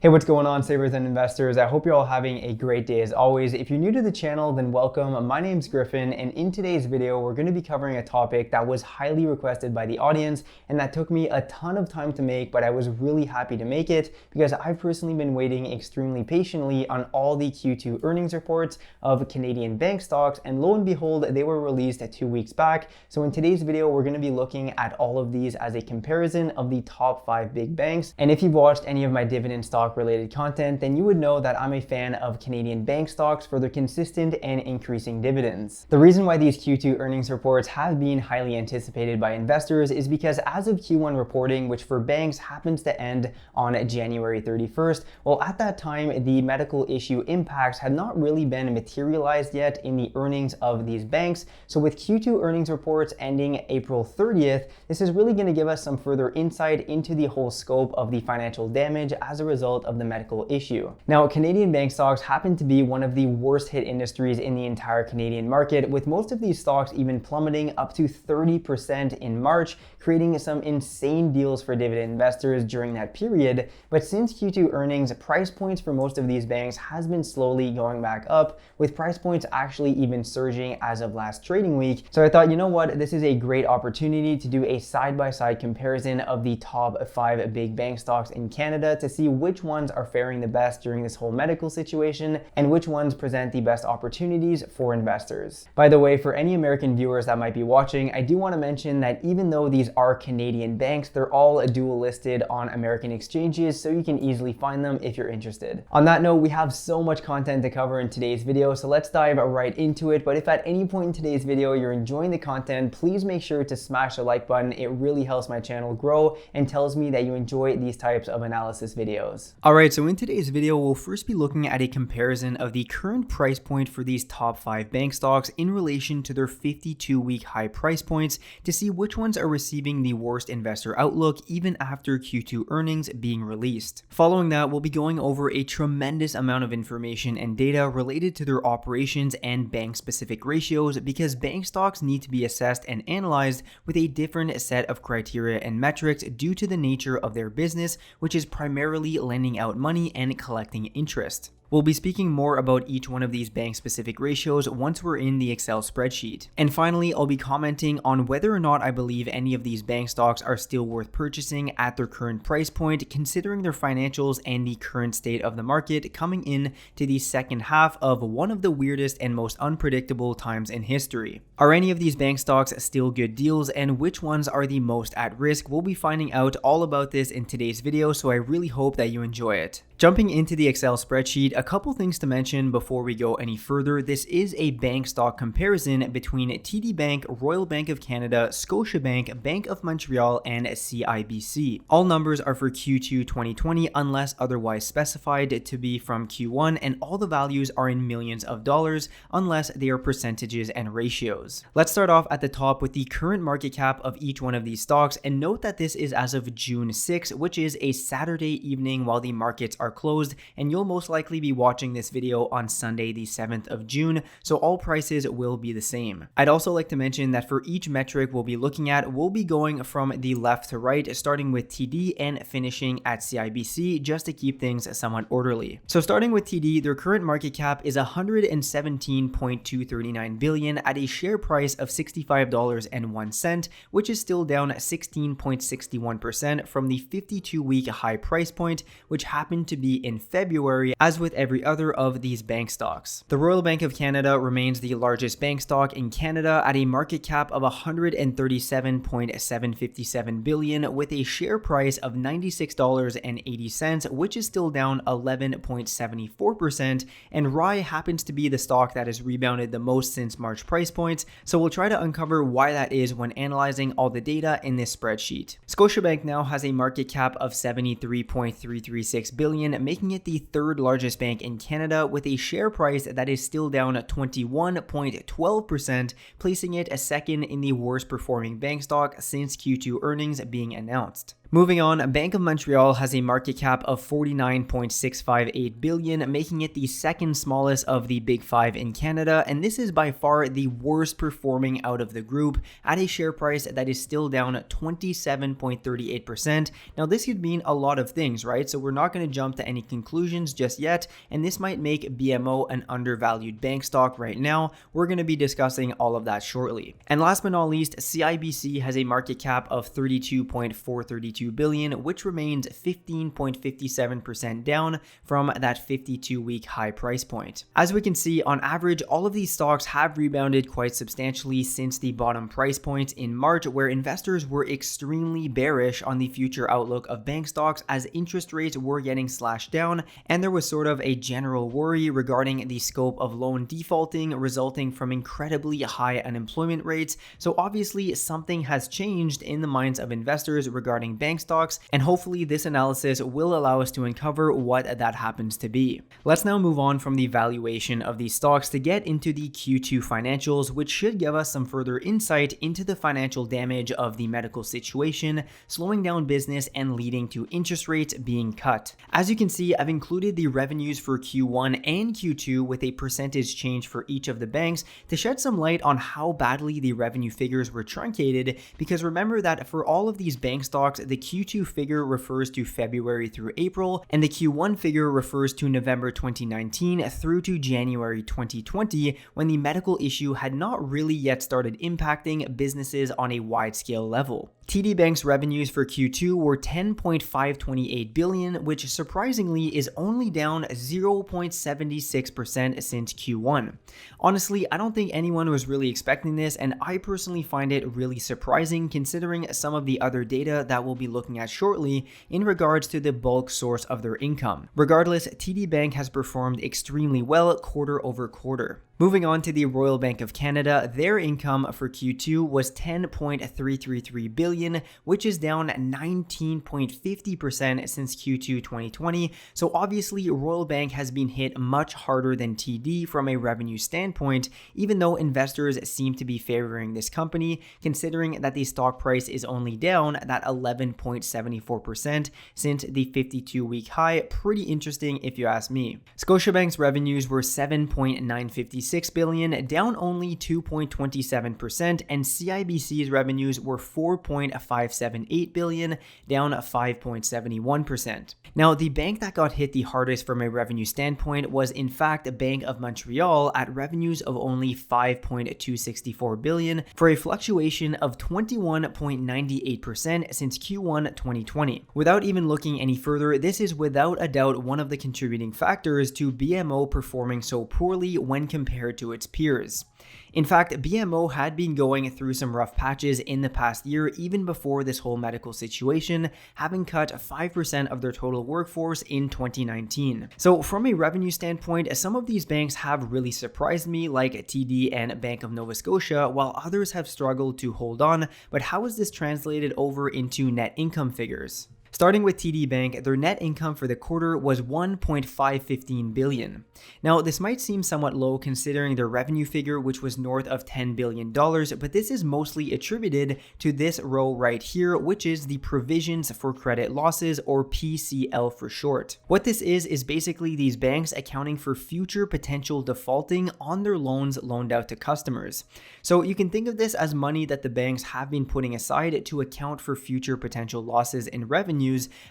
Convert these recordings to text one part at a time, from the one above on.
Hey, what's going on, savers and investors? I hope you're all having a great day as always. If you're new to the channel, then welcome. My name's Griffin, and in today's video, we're going to be covering a topic that was highly requested by the audience and that took me a ton of time to make, but I was really happy to make it because I've personally been waiting extremely patiently on all the Q2 earnings reports of Canadian bank stocks, and lo and behold, they were released 2 weeks back. So in today's video, we're going to be looking at all of these as a comparison of the top 5 big banks. And if you've watched any of my dividend stock related content, then you would know that I'm a fan of Canadian bank stocks for their consistent and increasing dividends. The reason why these Q2 earnings reports have been highly anticipated by investors is because as of Q1 reporting, which for banks happens to end on January 31st, well, at that time, the medical issue impacts had not really been materialized yet in the earnings of these banks. So with Q2 earnings reports ending April 30th, this is really going to give us some further insight into the whole scope of the financial damage as a result of the medical issue. Now, Canadian bank stocks happen to be one of the worst hit industries in the entire Canadian market, with most of these stocks even plummeting up to 30% in March, creating some insane deals for dividend investors during that period. But since Q2 earnings, price points for most of these banks has been slowly going back up, with price points actually even surging as of last trading week. So I thought, you know what, this is a great opportunity to do a side-by-side comparison of the top 5 big bank stocks in Canada to see which ones are faring the best during this whole medical situation and which ones present the best opportunities for investors. By the way, for any American viewers that might be watching, I do want to mention that even though these are Canadian banks, they're all dual listed on American exchanges, so you can easily find them if you're interested. On that note, we have so much content to cover in today's video, so let's dive right into it. But if at any point in today's video you're enjoying the content, please make sure to smash the like button. It really helps my channel grow and tells me that you enjoy these types of analysis videos. Alright, so in today's video, we'll first be looking at a comparison of the current price point for these top 5 bank stocks in relation to their 52-week high price points to see which ones are receiving the worst investor outlook even after Q2 earnings being released. Following that, we'll be going over a tremendous amount of information and data related to their operations and bank-specific ratios, because bank stocks need to be assessed and analyzed with a different set of criteria and metrics due to the nature of their business, which is primarily lending out money and collecting interest. We'll be speaking more about each one of these bank-specific ratios once we're in the Excel spreadsheet. And finally, I'll be commenting on whether or not I believe any of these bank stocks are still worth purchasing at their current price point, considering their financials and the current state of the market coming in to the second half of one of the weirdest and most unpredictable times in history. Are any of these bank stocks still good deals, and which ones are the most at risk? We'll be finding out all about this in today's video, so I really hope that you enjoy it. Jumping into the Excel spreadsheet, a couple things to mention before we go any further. This is a bank stock comparison between TD Bank, Royal Bank of Canada, Scotiabank, Bank of Montreal, and CIBC. All numbers are for Q2 2020 unless otherwise specified to be from Q1, and all the values are in millions of dollars unless they are percentages and ratios. Let's start off at the top with the current market cap of each one of these stocks, and note that this is as of June 6, which is a Saturday evening while the markets are closed, and you'll most likely be watching this video on Sunday the 7th of June, so all prices will be the same. I'd also like to mention that for each metric we'll be looking at, we'll be going from the left to right, starting with TD and finishing at CIBC, just to keep things somewhat orderly. So starting with TD, their current market cap is $117.239 billion at a share price of $65.01, which is still down 16.61% from the 52-week high price point, which happened to be in February, as with every other of these bank stocks. The Royal Bank of Canada remains the largest bank stock in Canada at a market cap of $137.757 billion with a share price of $96.80, which is still down 11.74%, and RAI happens to be the stock that has rebounded the most since March price points, so we'll try to uncover why that is when analyzing all the data in this spreadsheet. Scotiabank now has a market cap of $73.336 billion, making it the third largest bank in Canada with a share price that is still down 21.12%, placing it a second in the worst performing bank stock since Q2 earnings being announced. Moving on, Bank of Montreal has a market cap of $49.658 billion, making it the second smallest of the big five in Canada, and this is by far the worst performing out of the group at a share price that is still down 27.38%. Now this could mean a lot of things, right? So we're not going to jump to any conclusions just yet, and this might make BMO an undervalued bank stock right now. We're going to be discussing all of that shortly. And last but not least, CIBC has a market cap of $32.432 billion, which remains 15.57% down from that 52-week high price point. As we can see, on average, all of these stocks have rebounded quite substantially since the bottom price point in March, where investors were extremely bearish on the future outlook of bank stocks as interest rates were getting slashed down, and there was sort of a general worry regarding the scope of loan defaulting resulting from incredibly high unemployment rates. So obviously something has changed in the minds of investors regarding bank stocks, and hopefully this analysis will allow us to uncover what that happens to be. Let's now move on from the valuation of these stocks to get into the Q2 financials, which should give us some further insight into the financial damage of the medical situation, slowing down business and leading to interest rates being cut. As you can see, I've included the revenues for Q1 and Q2 with a percentage change for each of the banks to shed some light on how badly the revenue figures were truncated, because remember that for all of these bank stocks, the Q2 figure refers to February through April, and the Q1 figure refers to November 2019 through to January 2020, when the medical issue had not really yet started impacting businesses on a wide scale level. TD Bank's revenues for Q2 were $10.528 billion, which surprisingly is only down 0.76% since Q1. Honestly, I don't think anyone was really expecting this, and I personally find it really surprising considering some of the other data that we'll be looking at shortly in regards to the bulk source of their income. Regardless, TD Bank has performed extremely well quarter over quarter. Moving on to the Royal Bank of Canada, their income for Q2 was $10.333 billion, which is down 19.50% since Q2 2020. So obviously, Royal Bank has been hit much harder than TD from a revenue standpoint, even though investors seem to be favoring this company, considering that the stock price is only down that 11.74% since the 52-week high. Pretty interesting if you ask me. Scotiabank's revenues were $7.956 billion, down only 2.27%, and CIBC's revenues were $4.578 billion, down 5.71%. Now, the bank that got hit the hardest from a revenue standpoint was in fact Bank of Montreal at revenues of only $5.264 billion, for a fluctuation of 21.98% since Q1 2020. Without even looking any further, this is without a doubt one of the contributing factors to BMO performing so poorly when compared to its peers. In fact, BMO had been going through some rough patches in the past year, even before this whole medical situation, having cut 5% of their total workforce in 2019. So from a revenue standpoint, some of these banks have really surprised me, like TD and Bank of Nova Scotia, while others have struggled to hold on. But how is this translated over into net income figures? Starting with TD Bank, their net income for the quarter was $1.515 billion. Now, this might seem somewhat low considering their revenue figure, which was north of $10 billion, but this is mostly attributed to this row right here, which is the provisions for credit losses, or PCL for short. What this is basically these banks accounting for future potential defaulting on their loans loaned out to customers. So you can think of this as money that the banks have been putting aside to account for future potential losses in revenue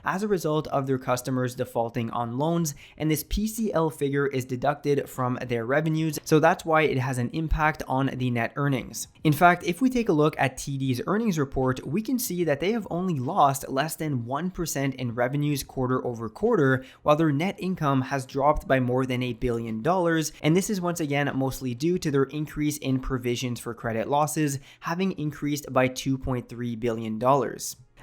as a result of their customers defaulting on loans, and this PCL figure is deducted from their revenues, so that's why it has an impact on the net earnings. In fact, if we take a look at TD's earnings report, we can see that they have only lost less than 1% in revenues quarter over quarter, while their net income has dropped by more than $1 billion, and this is once again mostly due to their increase in provisions for credit losses having increased by $2.3 billion.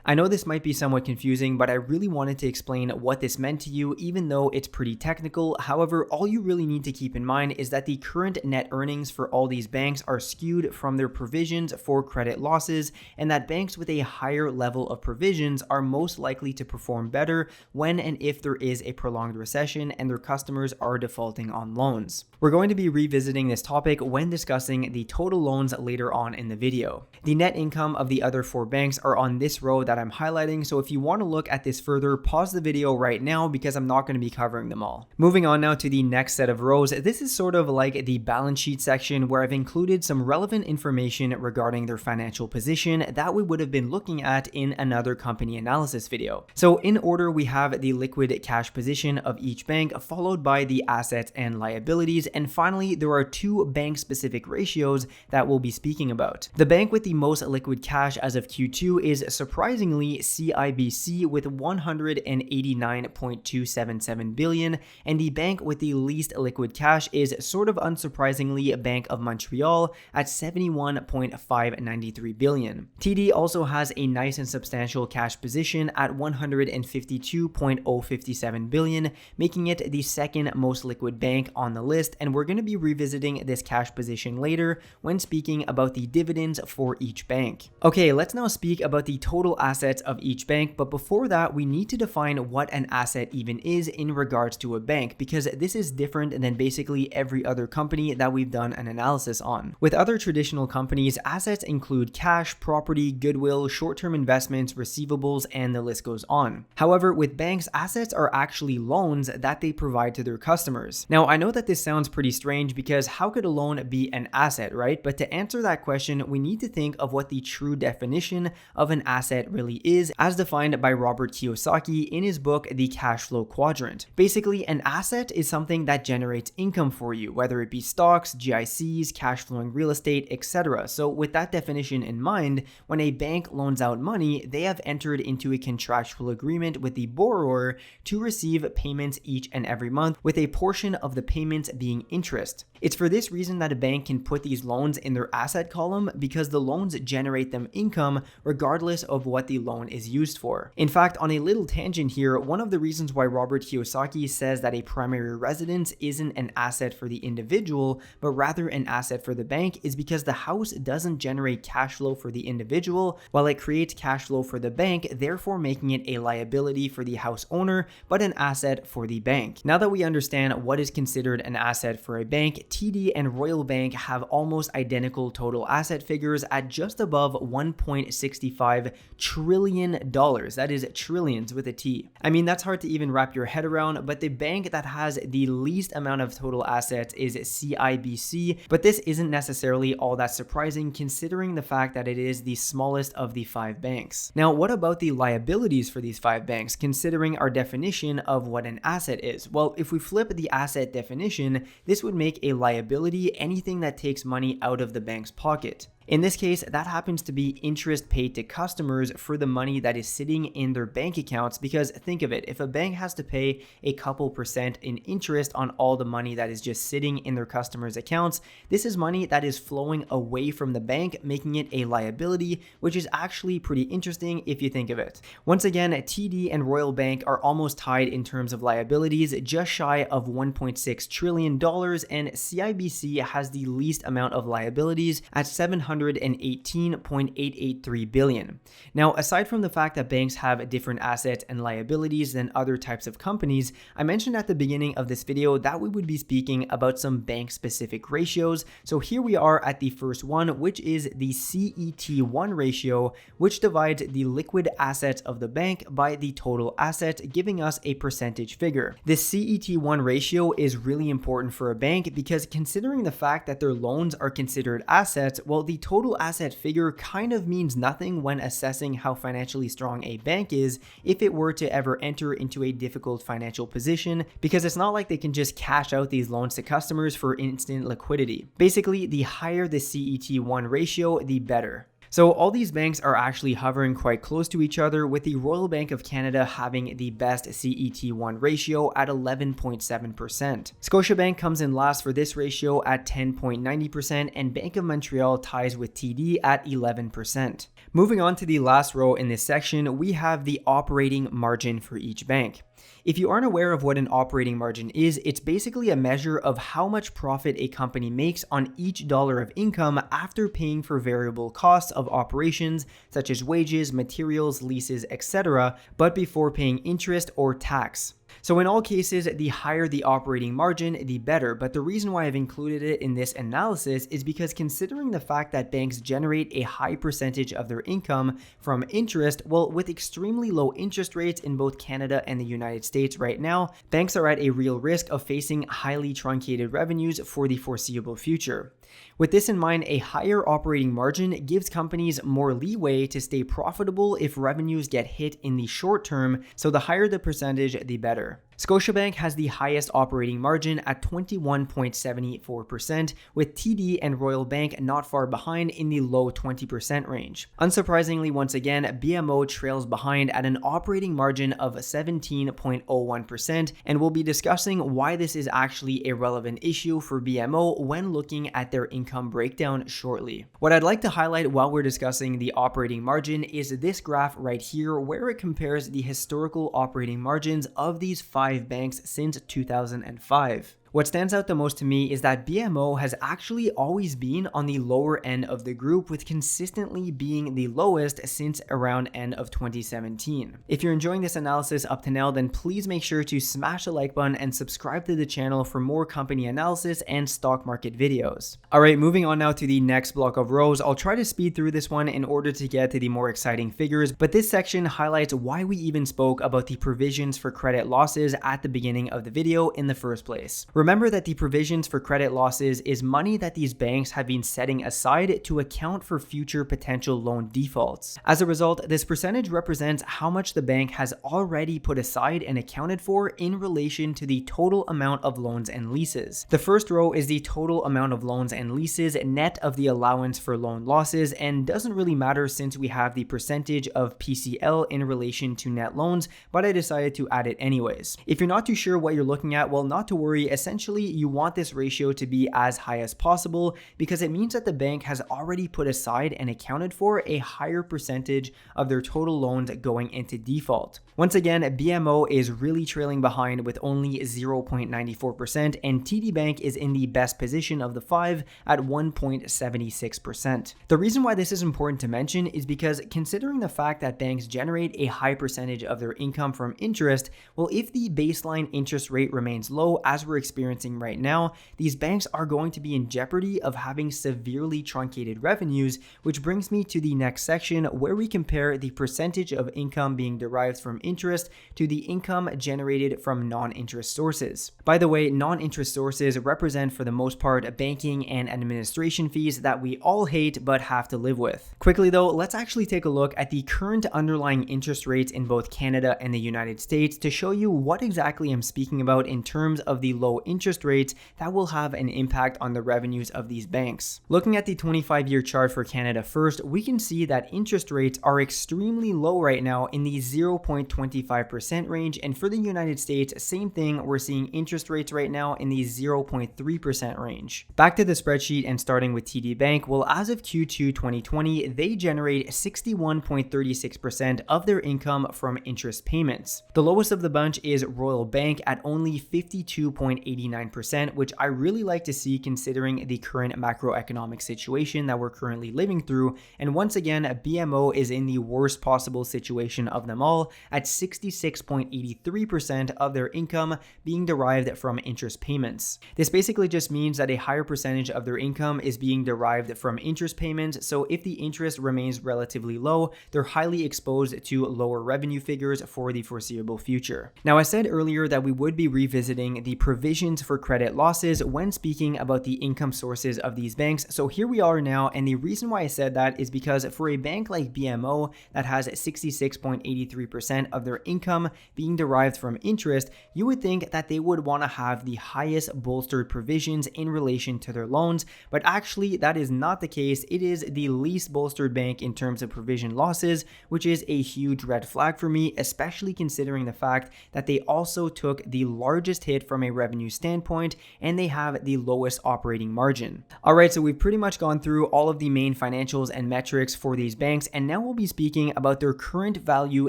I know this might be somewhat confusing, but I really wanted to explain what this meant to you, even though it's pretty technical. However, all you really need to keep in mind is that the current net earnings for all these banks are skewed from their provisions for credit losses, and that banks with a higher level of provisions are most likely to perform better when and if there is a prolonged recession and their customers are defaulting on loans. We're going to be revisiting this topic when discussing the total loans later on in the video. The net income of the other four banks are on this row that I'm highlighting. So if you want to look at this further, pause the video right now because I'm not going to be covering them all. Moving on now to the next set of rows. This is sort of like the balance sheet section where I've included some relevant information regarding their financial position that we would have been looking at in another company analysis video. So in order, we have the liquid cash position of each bank, followed by the assets and liabilities, and finally there are two bank specific ratios that we'll be speaking about. The bank with the most liquid cash as of Q2 is surprisingly CIBC with 189.277 billion, and the bank with the least liquid cash is sort of unsurprisingly Bank of Montreal at 71.593 billion. TD also has a nice and substantial cash position at 152.057 billion, making it the second most liquid bank on the list, and we're going to be revisiting this cash position later when speaking about the dividends for each bank. Okay, let's now speak about the total assets of each bank, but before that we need to define what an asset even is in regards to a bank, because this is different than basically every other company that we've done an analysis on. With other traditional companies, assets include cash, property, goodwill, short-term investments, receivables, and the list goes on. However, with banks, assets are actually loans that they provide to their customers. Now, I know that this sounds pretty strange because how could a loan be an asset, right? But to answer that question, we need to think of what the true definition of an asset really is, as defined by Robert Kiyosaki in his book, The Cash Flow Quadrant. Basically, an asset is something that generates income for you, whether it be stocks, GICs, cash flowing real estate, etc. So with that definition in mind, when a bank loans out money, they have entered into a contractual agreement with the borrower to receive payments each and every month, with a portion of the payments being interest. It's for this reason that a bank can put these loans in their asset column, because the loans generate them income regardless of what the loan is used for. In fact, on a little tangent here, one of the reasons why Robert Kiyosaki says that a primary residence isn't an asset for the individual, but rather an asset for the bank, is because the house doesn't generate cash flow for the individual, while it creates cash flow for the bank, therefore making it a liability for the house owner, but an asset for the bank. Now that we understand what is considered an asset for a bank, TD and Royal Bank have almost identical total asset figures at just above $1.65 trillion. That is trillions with a T. I mean, that's hard to even wrap your head around, but the bank that has the least amount of total assets is CIBC, but this isn't necessarily all that surprising considering the fact that it is the smallest of the 5 banks. Now, what about the liabilities for these 5 banks, considering our definition of what an asset is? Well, if we flip the asset definition, this would make a liability anything that takes money out of the bank's pocket. In this case, that happens to be interest paid to customers for the money that is sitting in their bank accounts, because think of it, if a bank has to pay a couple percent in interest on all the money that is just sitting in their customers' accounts, this is money that is flowing away from the bank, making it a liability, which is actually pretty interesting if you think of it. Once again, TD and Royal Bank are almost tied in terms of liabilities, just shy of $1.6 trillion, and CIBC has the least amount of liabilities at $718.883 billion. Now, aside from the fact that banks have different assets and liabilities than other types of companies, I mentioned at the beginning of this video that we would be speaking about some bank-specific ratios. So here we are at the first one, which is the CET1 ratio, which divides the liquid assets of the bank by the total asset, giving us a percentage figure. This CET1 ratio is really important for a bank because considering the fact that their loans are considered assets, well, the total asset figure kind of means nothing when assessing how financially strong a bank is if it were to ever enter into a difficult financial position, because it's not like they can just cash out these loans to customers for instant liquidity. Basically, the higher the CET1 ratio, the better. So all these banks are actually hovering quite close to each other, with the Royal Bank of Canada having the best CET1 ratio at 11.7%. Scotiabank comes in last for this ratio at 10.90%, and Bank of Montreal ties with TD at 11%. Moving on to the last row in this section, we have the operating margin for each bank. If you aren't aware of what an operating margin is, it's basically a measure of how much profit a company makes on each dollar of income after paying for variable costs of operations such as wages, materials, leases, etc., but before paying interest or tax. So in all cases, the higher the operating margin, the better. But the reason why I've included it in this analysis is because considering the fact that banks generate a high percentage of their income from interest, well, with extremely low interest rates in both Canada and the United States right now, banks are at a real risk of facing highly truncated revenues for the foreseeable future. With this in mind, a higher operating margin gives companies more leeway to stay profitable if revenues get hit in the short term, so the higher the percentage, the better. Scotiabank has the highest operating margin at 21.74%, with TD and Royal Bank not far behind in the low 20% range. Unsurprisingly, once again, BMO trails behind at an operating margin of 17.01%, and we'll be discussing why this is actually a relevant issue for BMO when looking at their income breakdown shortly. What I'd like to highlight while we're discussing the operating margin is this graph right here, where it compares the historical operating margins of these 5 banks since 2005. What stands out the most to me is that BMO has actually always been on the lower end of the group, with consistently being the lowest since around end of 2017. If you're enjoying this analysis up to now, then please make sure to smash the like button and subscribe to the channel for more company analysis and stock market videos. Alright, moving on now to the next block of rows. I'll try to speed through this one in order to get to the more exciting figures, but this section highlights why we even spoke about the provisions for credit losses at the beginning of the video in the first place. Remember that the provisions for credit losses is money that these banks have been setting aside to account for future potential loan defaults. As a result, this percentage represents how much the bank has already put aside and accounted for in relation to the total amount of loans and leases. The first row is the total amount of loans and leases net of the allowance for loan losses, and doesn't really matter since we have the percentage of PCL in relation to net loans, but I decided to add it anyways. If you're not too sure what you're looking at, well, not to worry. Essentially, you want this ratio to be as high as possible because it means that the bank has already put aside and accounted for a higher percentage of their total loans going into default. Once again, BMO is really trailing behind with only 0.94%, and TD Bank is in the best position of the 5 at 1.76%. The reason why this is important to mention is because considering the fact that banks generate a high percentage of their income from interest, well, if the baseline interest rate remains low as we're experiencing right now, these banks are going to be in jeopardy of having severely truncated revenues, which brings me to the next section where we compare the percentage of income being derived from interest to the income generated from non-interest sources. By the way, non-interest sources represent for the most part banking and administration fees that we all hate but have to live with. Quickly though, let's actually take a look at the current underlying interest rates in both Canada and the United States to show you what exactly I'm speaking about in terms of the low interest rates that will have an impact on the revenues of these banks. Looking at the 25-year chart for Canada first, we can see that interest rates are extremely low right now in the 0.25% range, and for the United States, same thing, we're seeing interest rates right now in the 0.3% range. Back to the spreadsheet and starting with TD Bank, well, as of Q2 2020, they generate 61.36% of their income from interest payments. The lowest of the bunch is Royal Bank at only 52.89%, which I really like to see considering the current macroeconomic situation that we're currently living through. And once again, BMO is in the worst possible situation of them all at 66.83% of their income being derived from interest payments. This basically just means that a higher percentage of their income is being derived from interest payments, so if the interest remains relatively low, they're highly exposed to lower revenue figures for the foreseeable future. Now, I said earlier that we would be revisiting the provisions for credit losses when speaking about the income sources of these banks, so here we are now, and the reason why I said that is because for a bank like BMO that has 66.83% of their income being derived from interest, you would think that they would want to have the highest bolstered provisions in relation to their loans, but actually that is not the case. It is the least bolstered bank in terms of provision losses, which is a huge red flag for me, especially considering the fact that they also took the largest hit from a revenue standpoint and they have the lowest operating margin. Alright, so we've pretty much gone through all of the main financials and metrics for these banks, and now we'll be speaking about their current value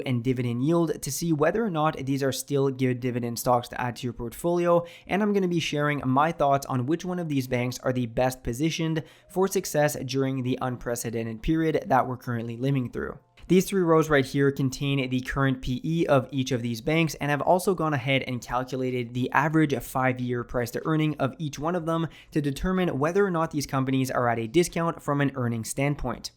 and dividend yield to see whether or not these are still good dividend stocks to add to your portfolio, and I'm going to be sharing my thoughts on which one of these banks are the best positioned for success during the unprecedented period that we're currently living through. These three rows right here contain the current PE of each of these banks, and I've also gone ahead and calculated the average 5-year price to earning of each one of them to determine whether or not these companies are at a discount from an earnings standpoint.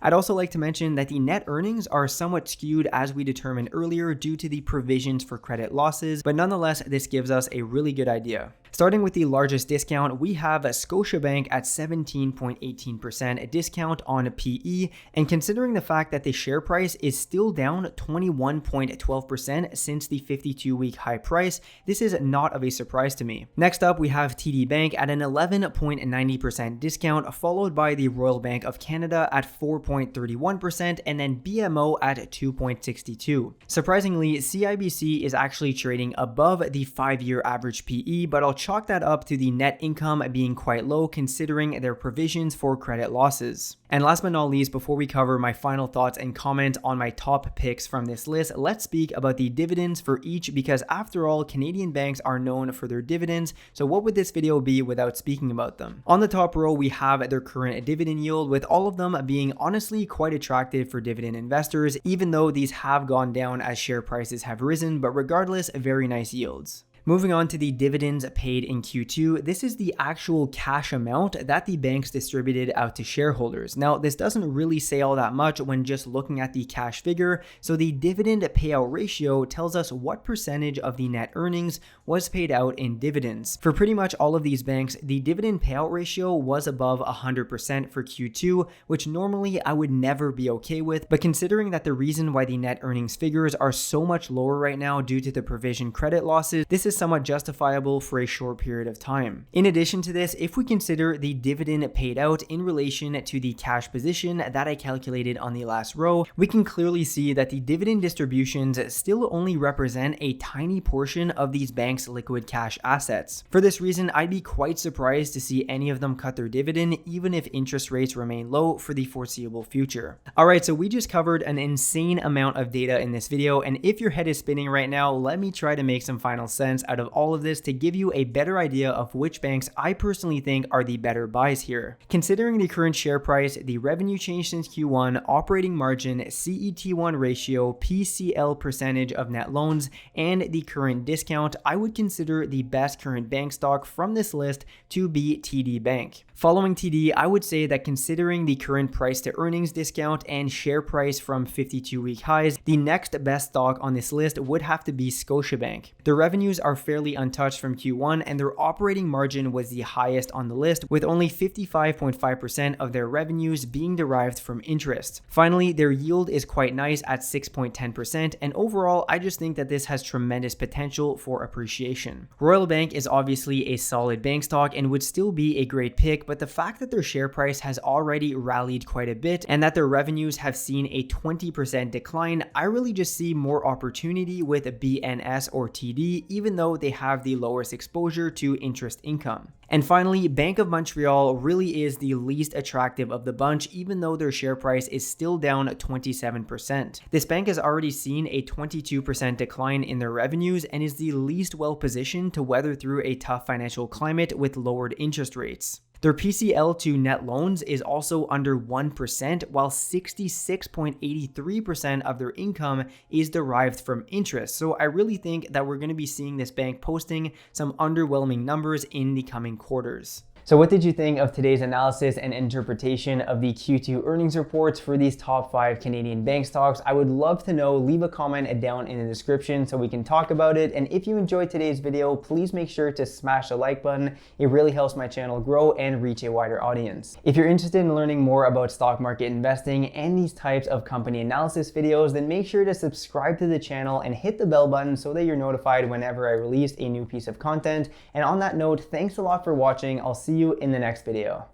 I'd also like to mention that the net earnings are somewhat skewed as we determined earlier due to the provisions for credit losses, but nonetheless, this gives us a really good idea. Starting with the largest discount, we have Scotiabank at 17.18% discount on PE, and considering the fact that the share price is still down 21.12% since the 52-week high price, this is not of a surprise to me. Next up, we have TD Bank at an 11.90% discount, followed by the Royal Bank of Canada at 4.31%, and then BMO at 2.62%. Surprisingly, CIBC is actually trading above the 5-year average PE, but I'll chalk that up to the net income being quite low considering their provisions for credit losses. And last but not least, before we cover my final thoughts and comment on my top picks from this list, let's speak about the dividends for each, because after all, Canadian banks are known for their dividends, so what would this video be without speaking about them? On the top row, we have their current dividend yield, with all of them being honestly quite attractive for dividend investors, even though these have gone down as share prices have risen, but regardless, very nice yields. Moving on to the dividends paid in Q2, this is the actual cash amount that the banks distributed out to shareholders. Now, this doesn't really say all that much when just looking at the cash figure, so the dividend payout ratio tells us what percentage of the net earnings was paid out in dividends. For pretty much all of these banks, the dividend payout ratio was above 100% for Q2, which normally I would never be okay with, but considering that the reason why the net earnings figures are so much lower right now due to the provision credit losses, this is somewhat justifiable for a short period of time. In addition to this, if we consider the dividend paid out in relation to the cash position that I calculated on the last row, we can clearly see that the dividend distributions still only represent a tiny portion of these banks' liquid cash assets. For this reason, I'd be quite surprised to see any of them cut their dividend, even if interest rates remain low for the foreseeable future. Alright, so we just covered an insane amount of data in this video, and if your head is spinning right now, let me try to make some final sense out of all of this to give you a better idea of which banks I personally think are the better buys here. Considering the current share price, the revenue change since Q1, operating margin, CET1 ratio, PCL percentage of net loans, and the current discount, I would consider the best current bank stock from this list to be TD Bank. Following TD, I would say that considering the current price to earnings discount and share price from 52-week highs, the next best stock on this list would have to be Scotiabank. Their revenues are fairly untouched from Q1, and their operating margin was the highest on the list, with only 55.5% of their revenues being derived from interest. Finally, their yield is quite nice at 6.10%, and overall, I just think that this has tremendous potential for appreciation. Royal Bank is obviously a solid bank stock and would still be a great pick, but the fact that their share price has already rallied quite a bit and that their revenues have seen a 20% decline, I really just see more opportunity with BNS or TD, even though they have the lowest exposure to interest income. And finally, Bank of Montreal really is the least attractive of the bunch, even though their share price is still down 27%. This bank has already seen a 22% decline in their revenues and is the least well positioned to weather through a tough financial climate with lowered interest rates. Their PCL to net loans is also under 1%, while 66.83% of their income is derived from interest. So I really think that we're going to be seeing this bank posting some underwhelming numbers in the coming quarters. So what did you think of today's analysis and interpretation of the Q2 earnings reports for these top 5 Canadian bank stocks? I would love to know. Leave a comment down in the description so we can talk about it. And if you enjoyed today's video, please make sure to smash the like button. It really helps my channel grow and reach a wider audience. If you're interested in learning more about stock market investing and these types of company analysis videos, then make sure to subscribe to the channel and hit the bell button so that you're notified whenever I release a new piece of content. And on that note, thanks a lot for watching. I'll see you in the next video.